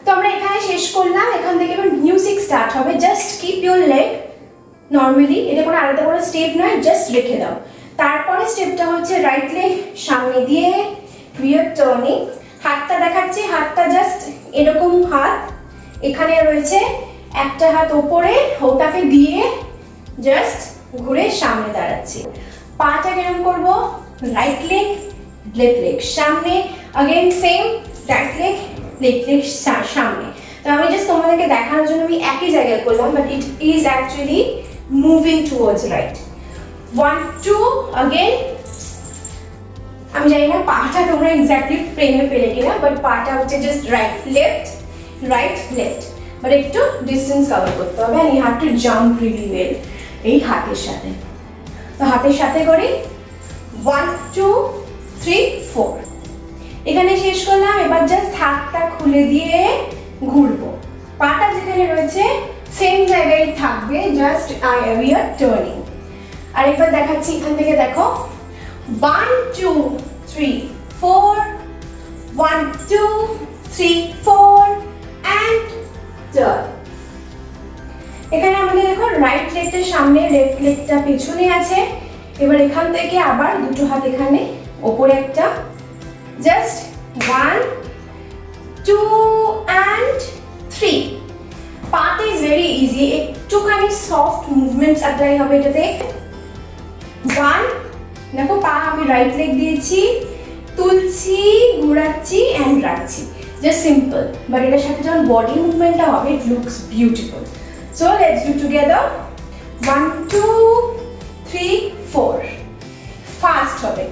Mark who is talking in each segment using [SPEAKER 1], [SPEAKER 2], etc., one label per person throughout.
[SPEAKER 1] তো আমরা এখানে শেষ করলাম। এখান থেকে এবার মিউজিক স্টার্ট হবে। Just keep your leg normally, এটা কোনো আলাদা কোনো স্টেপ নয়, জাস্ট রেখে দাও। তারপরে স্টেপটা হচ্ছে রাইট লেগ সামনে দিয়ে উই আর টার্নিং। হাতটা দেখাচ্ছি, হাতটা জাস্ট এরকম হাত, এখানে রয়েছে একটা হাত ওপরে, ওটাকে দিয়ে জাস্ট ঘুরে সামনে দাঁড়াচ্ছি। পাটা কেরম করবো, রাইট লেগ লেফট লেগ সামনে, again same right leg left leg সামনে। তো আমি জাস্ট তোমাদেরকে দেখানোর জন্য আমি একই জায়গায় করলাম, but it is actually moving towards right. 1 2 again. আমি জানি না পাটা তোমরা এক্স্যাক্টলি ফ্রেমে পেলে কিনা, বাট পাটা হচ্ছে জাস্ট রাইট লেফট বাট একটু ডিস্টেন্স কভার করতে হবে। And you have to jump really well এই হাতের সাথে। তো হাতের সাথে করি 1 2 3 4। এখানে শেষ করলাম। এবার জাস্ট হাতটা খুলে দিয়ে ঘুরবো, পাটা যেখানে রয়েছে সেম জায়গায় থাকবে, জাস্ট উই আর টার্নিং। আর একবার দেখাচ্ছি এখান থেকে, দেখো 1 2 3 4 1 2 3 4 and turn। এখানে আমাদের দেখো রাইট লেগটা সামনে, লেফট লেগটা পেছনে আছে। এবার এখান থেকে আবার দুটো হাত এখানে ওপরে একটা, just 1 2 and 3। Part is very easy, একটুখানি সফট মুভমেন্টস অ্যাপ্লাই হবে এটাতে। 1 দেখো পা আমি রাইট লেগ দিয়েছি, তুলছি, ঘোরাচ্ছি এন্ড রাখছি, জাস্ট সিম্পল। বাট এটার সাথে যখন বডি মুভমেন্টটা হবে it looks beautiful. So let's do together 1 2 3 4। Fast হবে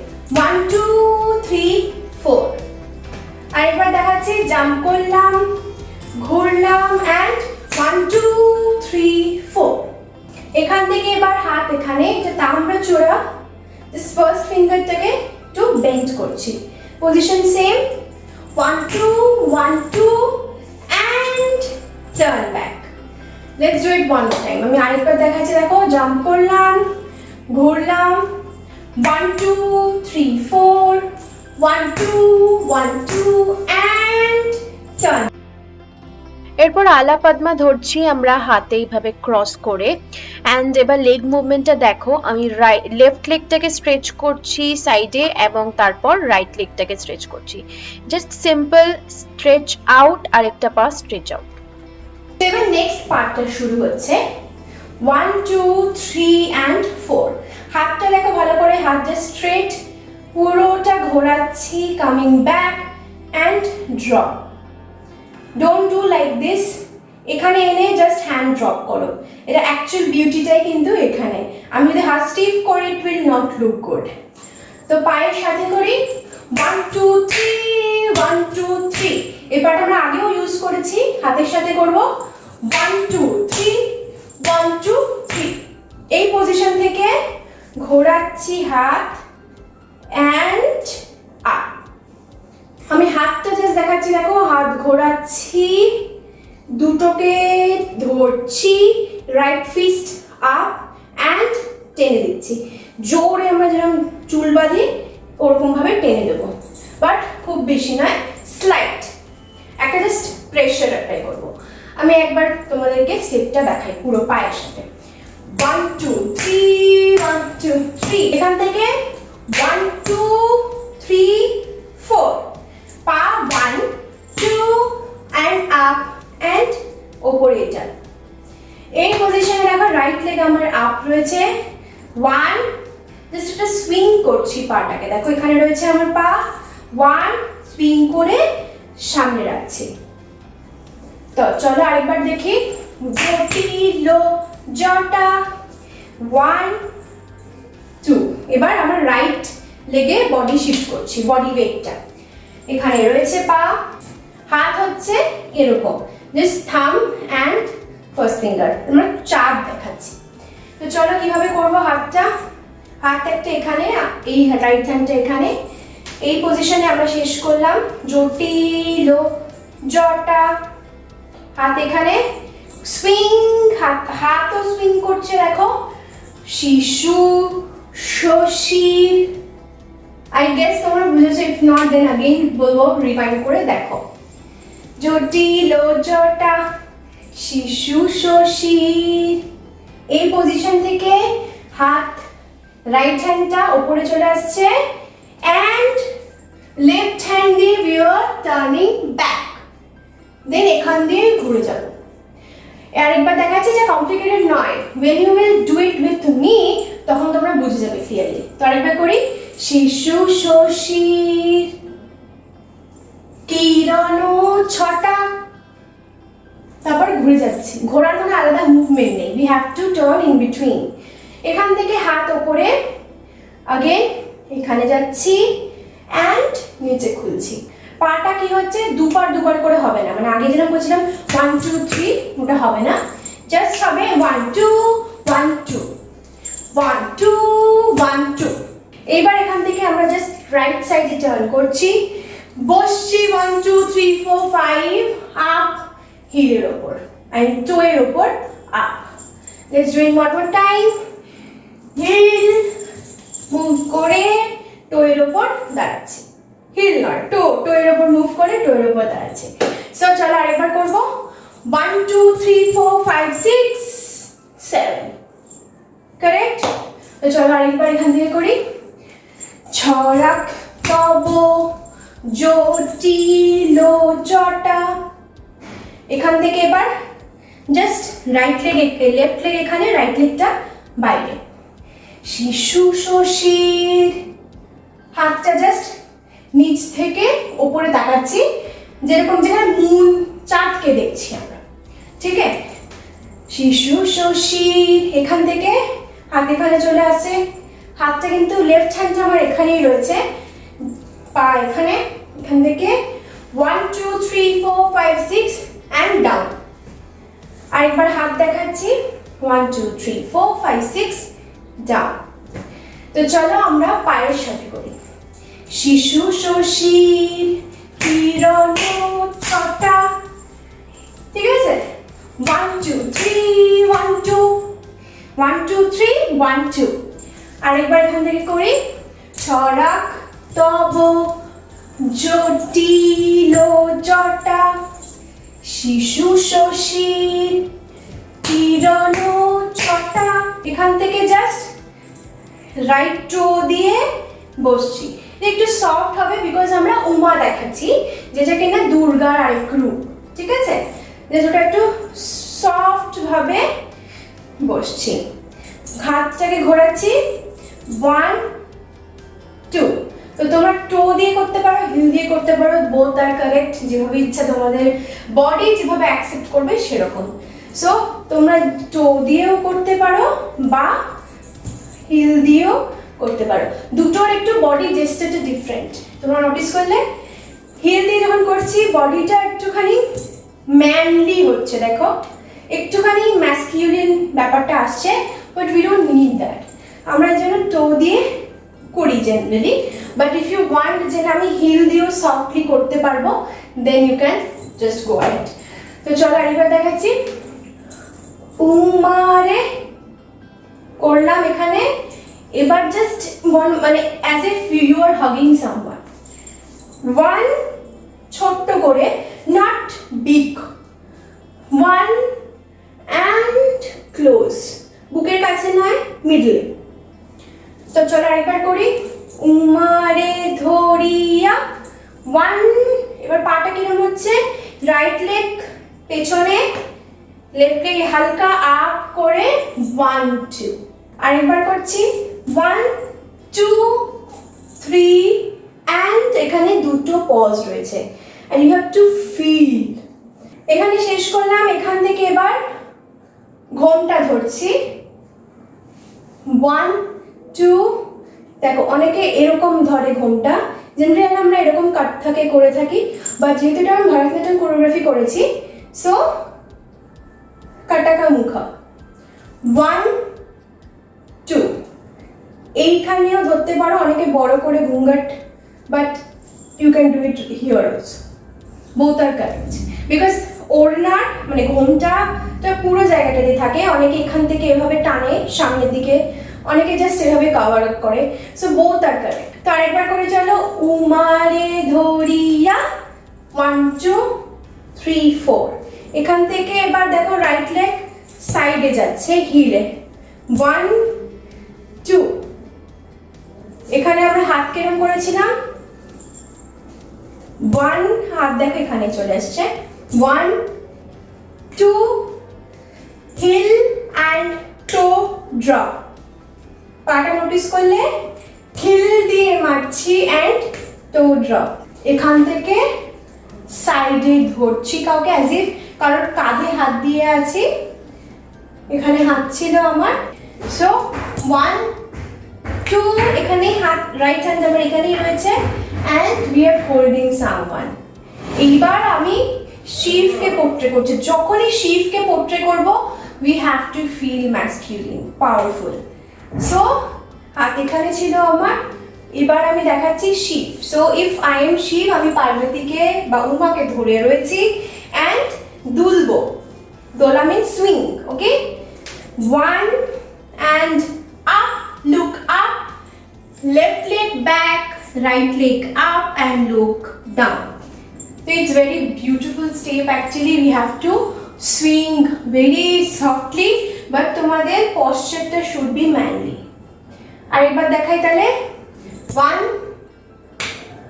[SPEAKER 1] 1 2 3 4। আর একবার দেখাচ্ছি, জাম্প করলাম, ঘুরলাম এন্ড 1 2 3 4। এখান থেকে এবার হাত এখানে, এটা তাম্রা চোরা, দিস ফার্স্ট ফিঙ্গারটাকে একটু বেন্ড করছি, position same 1 2 1 2 and turn back। Let's do it one more time. আমি আরেকবার দেখাচ্ছি, দেখো জাম্প করলাম, ঘুরলাম 1 2 3 4 1 2 1 2 and turn।
[SPEAKER 2] এরপর আলা পদ্মা ধরছি আমরা হাতে এইভাবে ক্রস করে। অ্যান্ড এবার লেগ মুভমেন্টটা দেখো, আমি লেফট লেগটাকে স্ট্রেচ করছি সাইডে এবং তারপর রাইট লেগটাকে স্ট্রেচ করছি। জাস্ট সিম্পল স্ট্রেচ আউট, আর একটা পা স্ট্রেচ আউট।
[SPEAKER 1] এবার নেক্সট পার্টটা শুরু হচ্ছে 1 2 3 and 4। হাতটা দেখো ভালো করে, হাতটা স্ট্রেট, পুরোটা ঘোরাচ্ছি, coming back and drop. Don't do like this. এখানে এনে জাস্ট হ্যান্ড ড্রপ করো, এটা অ্যাকচুয়াল বিউটিটাই কিন্তু এখানে। আমি যদি হাত স্টিফ করি it will not look good. তো পায়ের সাথে করি 1 2 3 1 2 3। এই পার্ট আমরা আগেও ইউজ করেছি, হাতের সাথে করব 1 2 3 1 2 3। এই পজিশন থেকে ঘোরাচ্ছি হাত অ্যান্ড আপ। আমি হাতটা জাস্ট দেখাচ্ছি, দেখো হাত ঘোরাচ্ছি, দুটোকে ধরছি, রাইট ফিস্ট আপ অ্যান্ড টেনে দিচ্ছি। জোরে আমরা যেরকম চুল বাঁধি ওরকম ভাবে টেনে দেবো, বাট খুব বেশি নয়, স্লাইট একটা জাস্ট প্রেশার অ্যাপ্লাই করবো। আমি একবার তোমাদেরকে স্টেপটা দেখাই পুরো পায়ের সাথে। 1 2 3 1 2 3। এখান থেকে 1 2 3 4। পা 1 2 and up and ওপরে এটা। এই পজিশনে দেখো রাইট লেগ আমার আপ রয়েছে, 1 জাস্ট একটা সুইং করছি পাটাকে, দেখো এখানে রয়েছে আমার পা, 1 সুইং করে সামনে রাখছি। তো চলো আরেকবার দেখি, জটিল জটা 1 2। এবার আমার রাইট লেগে বডি শিফট করছি, বডি ওয়েটটা এখানে রয়েছে, পা, হাত হচ্ছে এরকম, just thumb and first finger আমরা চাপ দেখাচ্ছি। তো চলো কিভাবে করবো হাতটা। হাত একটা এখানে, এই রাইট হ্যান্ডটা এখানে, এই পজিশনে আমরা শেষ করলাম জটিল জটা। হাত এখানে, সুইং, হাতও সুইং করছে দেখো, শিশু শশী। আই গেস তোমরা বুঝেছো, ইফ নট দেন अगेन বলবো রিভাইন্ড করে দেখো। জটিল জটা শিশু শশীর। এই পজিশন থেকে হাত রাইট হ্যান্ডটা উপরে চলে আসছে অ্যান্ড লেফট হ্যান্ড দিয়ে উই আর টার্নিং ব্যাক, দেন এখান দিয়ে ঘুরে যাব। আরেকবার দেখাচ্ছি যে কমপ্লিকেটেড নয়, when you will do it with me তখন তোমরা বুঝে যাবে ক্লিয়ারলি। তো আরেকবার করি, শিশু শশীর কিরণ ছটা, তারপর ঘুরে যাচ্ছি। ঘোরার কোনো আলাদা মুভমেন্ট নেই, we have to turn in between। এখান থেকে হাত ওপরে, আগেন এখানে যাচ্ছি অ্যান্ড নিচে খুলছি। পাটা কি হচ্ছে দুবার করে হবে না, মানে আগে যেরকম বলছিলাম 1 2 3 ওটা হবে না, জাস্ট হবে 1 2 1 2 1 2 1 2। এবার এখান থেকে আমরা জাস্ট রাইট সাইডে টার্ন করছি, বসছি 1 2 3 4 5 আপ হিলের ওপর এন্ড টোয়ের ওপর up. Let's do it one more time. Heel move করে টোয়ের ওপর দাঁড়াচ্ছি, হিল নয় টোয়ের ওপর মুভ করে টোয়ের ওপর দাঁড়াচ্ছে। সো চলো আরেকবার করব, 1 2 3 4 5 6 7, কারেক্ট। তো চলো আরেকবার এখান থেকে করি, ছড়াক তব জটিল জটা। এখান থেকে এবার just right leg, left leg এখানে, রাইট লেগটা বাইরে। শিশু শশীর, হাতটা জাস্ট নিচ থেকে ওপরে তাকাচ্ছি, যেরকম যেখানে মূল চাঁদকে দেখছি আমরা, ঠিক আছে। শিশু শশীর, এখান থেকে হাত এখানে চলে আসছে, হাতটা কিন্তু লেফট হ্যান্ডটা আমার এখানেই রয়েছে, পা এখানে, এখান থেকে 1 2 3 4 5 6 অ্যান্ড ডাউন। আরেকবার হাত দেখাচ্ছি, 1 2 3 4 5 6 ডাউন। তো চলো আমরা পায়ের সাথে করি, শিশু শশীর কিরণ ছটা, ঠিক আছে। 1 2 3 1 2 1 2 3 1 2। আরেকবার এখান থেকে করি, ছড়াক তব জটিল জটা শিশু শশীর কিরণ ছটা। এখান থেকে জাস্ট রাইট টো দিয়ে বসছি, একটু সফট হবে বিকজ আমরা উমা দেখাচ্ছি, যেটা কিনা দুর্গার আরেক রূপ, ঠিক আছে। যেটা একটু সফট ভাবে বসছি, হাতটাকে ঘোরাচ্ছি 1 2। তো তোমরা টো দিয়ে করতে পারো, হিল দিয়ে করতে পারো, বোথ আর কারেক্ট, যেভাবে ইচ্ছা তোমাদের বডি যেভাবে অ্যাকসেপ্ট করবে সেরকম। সো তোমরা টো দিয়েও করতে পারো বা হিল দিয়েও করতে পারো, দুটোর একটু বডি জেস্টারটা ডিফারেন্ট। তোমরা নোটিস করলে হিল দিয়ে যখন করছি বডিটা একটুখানি ম্যানলি হচ্ছে, দেখো একটুখানি ম্যাসকিউলিন ব্যাপারটা আসছে, but we don't need that. আমরা এই জন্য টো দিয়ে করি generally, but if you want যে আমি হিল দিয়েও সফটলি করতে পারবো, then you can just go ahead. তো চলো আরেকবার দেখাচ্ছি, উমারে করলাম এখানে। এবার জাস্ট মানে as a you are hugging someone, one ছোট্ট করে, not big, one and close, বুকের কাছে নয়, মিডলে। তো চলো আরেকবার করি, উমারে ধরিয়া, ওয়ান। এবার পাটা কিরম হচ্ছে, রাইট লেগ পেছনে, লেফট লেগ হালকা আপ করে 1 2। আরেকবার করছি 1 2 3 অ্যান্ড এখানে দুটো পজ রয়েছে, and you have to feel. এখানে শেষ করলাম, এখান থেকে এবার ঘোমটা ধরছি 1 2। দেখো অনেকে এরকম ধরে ঘোমটা, জেনারেলি আমরা এরকম কাট থাকে করে থাকি, বাট যেহেতু এটা আমি ভারতনাট্যম কোরিওগ্রাফি করেছি, সো কাটাকা মুখা 1 2। এইখানেও ধরতে পারো, অনেকে বড় করে ঘুঙ্গাট, but you can do it here also, both are correct. Because ওড়নার মানে ঘোমটাটা পুরো জায়গাটাতে থাকে, অনেকে এখান থেকে এভাবে টানে সামনের দিকে, অনেকে জাস্ট এভাবে কভার আপ করে, সো বোথ আর কারেক্ট। তো আরেকবার করে চলো, উমারে ধরিয়া 1 2 3 4 এখান থেকে এবার দেখো রাইট লেগ সাইডে যাচ্ছে হিলে 1 2 এখানে আমরা হাত কেরম করেছিলাম 1 হাত দেখো এখানে চলে আসছে 1 2 হিল অ্যান্ড টো ড্রপ পাটা নোটিস করলে হিল দিয়ে মারছি অ্যান্ড টো ড্রপ এখান থেকে সাইডে ধরছি কাউকে অ্যাজ ইফ কারোর কাঁধে হাত দিয়ে আছি এখানে হাত ছিল আমার সো 1 2 এখানে হাত রাইট হ্যান্ড আমার এখানেই রয়েছে and we are holding someone এইবার আমি শিফকে পোর্ট্রে করছি যখনই শিফকে পোর্ট্রে করব we have to feel masculine powerful so হাত এখানে ছিল আমার এবার আমি দেখাচ্ছি Shiva so if I am Shiva আমি পার্বতীকে বা উমাকে ধরে রয়েছি অ্যান্ড দুলবো দোলা mean swing okay 1 and up look up left leg back right leg up and look down so it's very beautiful step actually we have to swing very softly but তোমাদের posture should be manly আরেকবার দেখাই তাহলে 1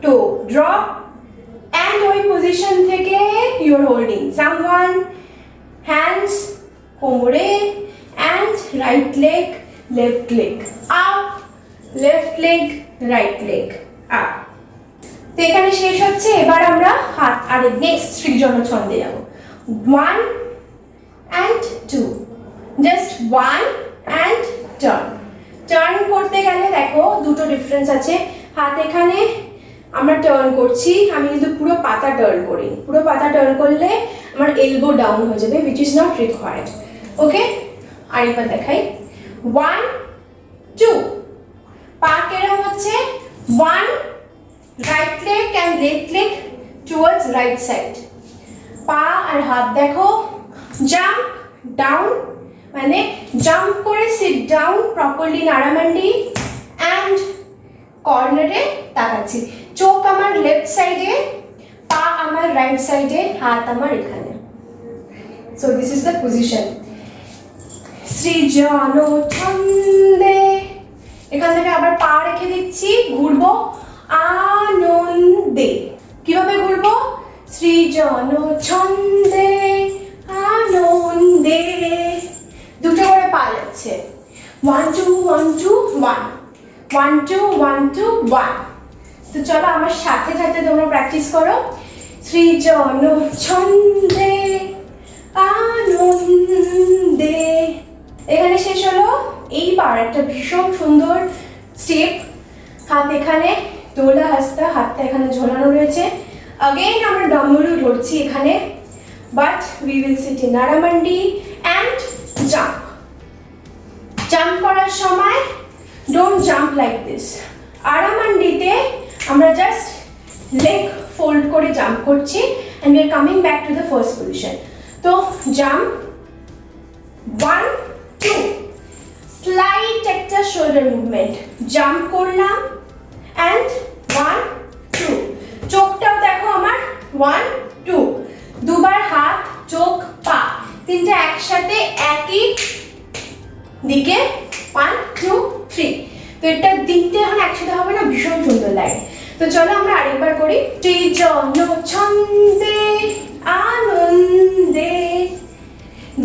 [SPEAKER 1] 2 drop and ওই position থেকে you are holding someone hands কোমরে and right leg left leg up left leg right leg up তো এখানে শেষ হচ্ছে এবার আমরা হাত আর নেক্সট সৃজন ছন্দে যাব 1 and 2 জাস্ট 1 and টার্ন করতে গেলে দেখো দুটো ডিফারেন্স আছে হাত এখানে আমরা টার্ন করছি আমি কিন্তু পুরো পাতা টার্ন করি পুরো পাতা টার্ন করলে আমার এলবো ডাউন হয়ে যাবে which is not required ওকে আর এবার দেখাই 1 2 পা কেরম হচ্ছে 1 right leg and left leg towards right side পা আর হাত দেখো জাম্প ডাউন মানে জাম্প করে সিট ডাউন প্রপারলি নাড়ামান্ডি অ্যান্ড কর্নারে তাকাচ্ছি চোখ আমার লেফট সাইডে পা আমার রাইট সাইডে হাত আমার এখানে so this is the position Srijan ছন্দে এখান থেকে আবার পা রেখে দিচ্ছি ঘুরবো আনন্দে কিভাবে ঘুরবো সৃজন ছন্দে আনন্দে দুটো করে পা যাচ্ছে 1 2 1 2 1 1 2 1 2 1 তো চলো আমার সাথে সাথে তোমরা প্র্যাকটিস করো সৃজন ছন্দে আনন্দে এখানে শেষ হলো এইবার একটা ভীষণ সুন্দর স্টেপ হাত এখানে দোলা হাসতা হাতটা এখানে ঝোলানো রয়েছে अगेन আমরা ডম্বলু ধরছি এখানে but we will sit in aramandi and jump করার সময় ডোন্ট জাম্প লাইক দিস আড়ামান্ডিতে আমরা জাস্ট লেগ ফোল্ড করে জাম্প করছি and we are coming back to the first position তো জাম্প 1 2 স্লাইট একটা শোল্ডার মুভমেন্ট জাম্প করলাম অ্যান্ড 1 2 চোখটাও দেখো আমার 1 2 দুবার হাত চোখ পা তিনটা একসাথে একই দিকে 1 2 3 তো এটা তিনটে এখন একসাথে হবে না ভীষণ সুন্দর লাগে তো চলো আমরা আরেকবার করি সৃজন ছন্দে আনন্দে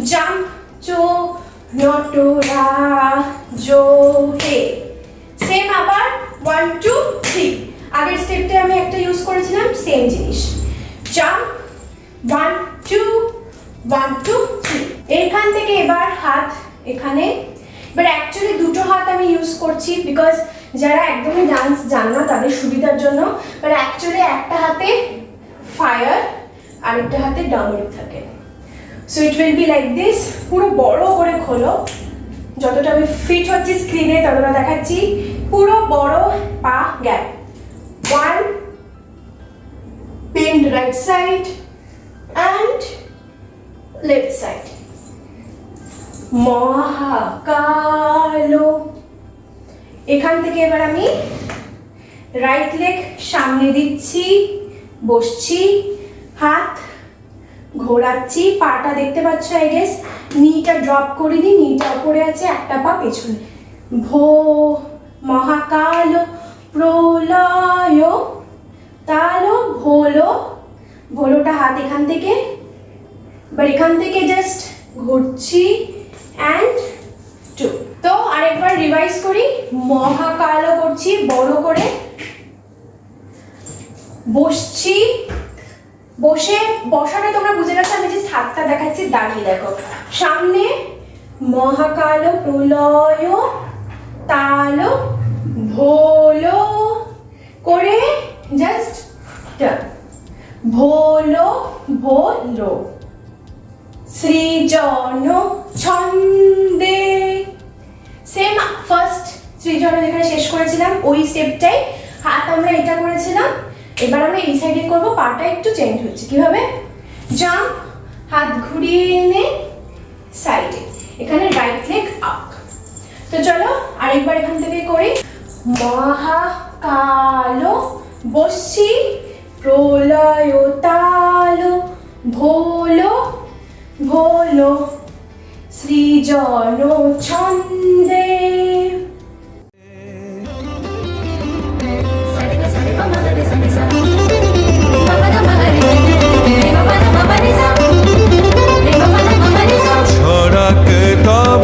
[SPEAKER 1] জাম্প চোখ নটরা জোহে সেম আবার 1 2 3 আগের স্টেপটা আমি একটা ইউজ করেছিলাম সেম জিনিস জাম্প 1 2 1 2 3 এখান থেকে এবার হাত এখানে বাট অ্যাকচুয়ালি দুটো হাত আমি ইউজ করছি বিকজ যারা একদমই ডান্স জান না তাদের সুবিধার জন্য বাট অ্যাকচুয়ালি একটা হাতে ফায়ার আরেকটা হাতে ডাম্বল থাকে so it will be like this পুরো বড় করে খোলো যতটা আমি ফিট হচ্ছি স্ক্রিনে ততটা দেখাচ্ছি পুরো বড় পা gap 1 bend right side and left side মহাকালো এখান থেকে এবার আমি রাইট লেগ সামনে দিচ্ছি বসছি হাত ঘোরাচ্ছি, পাটা দেখতে পাচ্ছ আই গেস, নিটা ড্রপ করে দিই, নিটা উপরে আছে, একটা পা পেছনে। ভো মহাকাল প্রলয় তালো ভোলো, ভোলোটা হাত এখান থেকে, এবার এখান থেকে জাস্ট ঘুরছি অ্যান্ড টু। তো আরেকবার রিভাইজ করি, মহাকালো করছি বড় করে, বসছি, বসে বসাটা তোমরা বুঝে গেছো, আমি যে হাতটা দেখাচ্ছি দাঁড়িয়ে দেখো, সামনে মহাকালো প্রলয় তালো ভোলো করে জাস্ট ভোলো ভোলো সৃজন ছন্দে। সেম ফার্স্ট সৃজন যেখানে শেষ করেছিলাম ওই স্টেপটাই, হাত আমরা এটা করেছিলাম, এবার আমরা এই সাইডে করবো, পাটা একটু চেঞ্জ হচ্ছে। কিভাবে? জাম্প, হাত ঘুরিয়ে এনে সাইডে, এখানে রাইট লেগ আপ। তো চলো আরেকবার এখান থেকে করি, মহাকালো বসছি, প্রলয় তালো ভোলো ভোলো সৃজন ছন্দে।
[SPEAKER 3] ছড়াক তব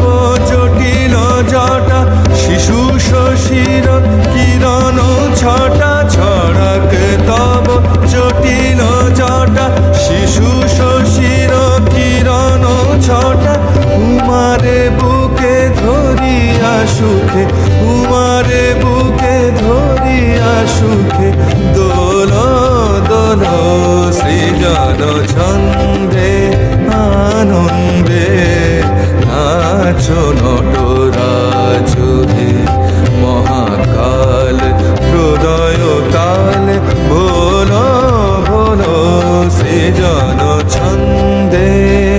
[SPEAKER 3] জটিল জটা, শিশু শশীর কিরণ ছটা। ছড়াক তব জটিল জটা, শিশু শশীর কিরণ ছটা। উমারে বুকে ধরিয়া সুখে, উমারে বুকে ধরিয়া সুখে, দোল দোল সৃজন ছন্দে আনন্দে নাচো নট